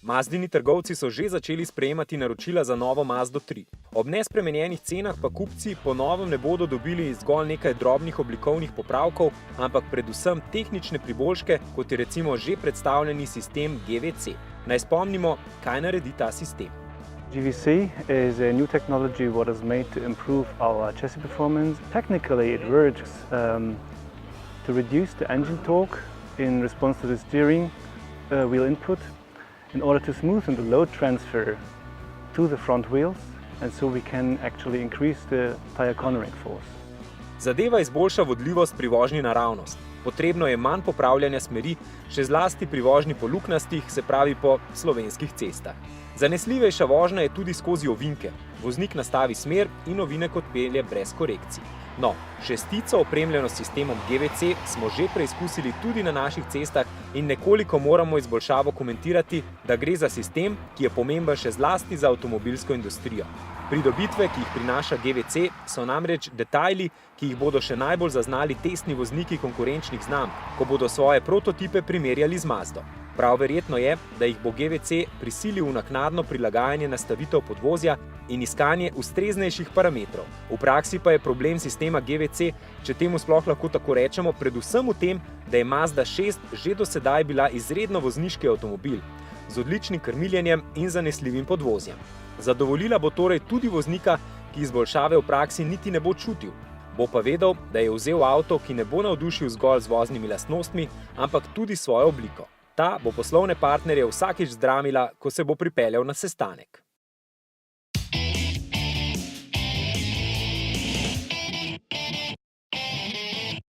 Mazdini trgovci so že začeli sprejemati naročila za novo Mazdo 3. Ob nespremenjenih cenah pa kupci po novem ne bodo dobili zgolj nekaj drobnih oblikovnih popravkov, ampak predvsem tehnične priboljške, kot je recimo že predstavljeni sistem GVC. Naj spomnimo, kaj naredi ta sistem. GVC is a new technology what is made to improve our chassis performance. Technically it works to reduce the engine torque in response to the steering wheel input in order to smoothen the load transfer to the front wheels, and so we can actually increase the tire cornering force. Zadeva izboljša vodljivost pri vožnji naravnost. Potrebno je manj popravljanja smeri, še zlasti pri vožnji po luknjastih, se pravi po slovenskih cestah. Zanesljivejša vožnja je tudi skozi ovinke. Voznik nastavi smer in ovinek odpelje brez korekcij. No, šestico opremljeno s sistemom GVC smo že preizkusili tudi na naših cestah in nekoliko moramo izboljšavo komentirati, da gre za sistem, ki je pomemben še zlasti za avtomobilsko industrijo. Pridobitve, ki jih prinaša GVC, so namreč detajli, ki jih bodo še najbolj zaznali testni vozniki konkurenčnih znamk, ko bodo svoje prototipe primerjali z Mazdo. Prav verjetno je, da jih bo GVC prisilil v naknadno prilagajanje nastavitev podvozja in iskanje ustreznejših parametrov. V praksi pa je problem sistema GVC, če temu sploh lahko tako rečemo, predvsem v tem, da je Mazda 6 že do sedaj bila izredno vozniški avtomobil, z odličnim krmiljenjem in zanesljivim podvozjem. Zadovoljila bo torej tudi voznika, ki izboljšave v praksi niti ne bo čutil. Bo pa vedel, da je vzel avto, ki ne bo navdušil zgolj z voznimi lastnostmi, ampak tudi svojo obliko. Ta bo poslovne partnerje vsakič zdramila, ko se bo pripeljal na sestanek.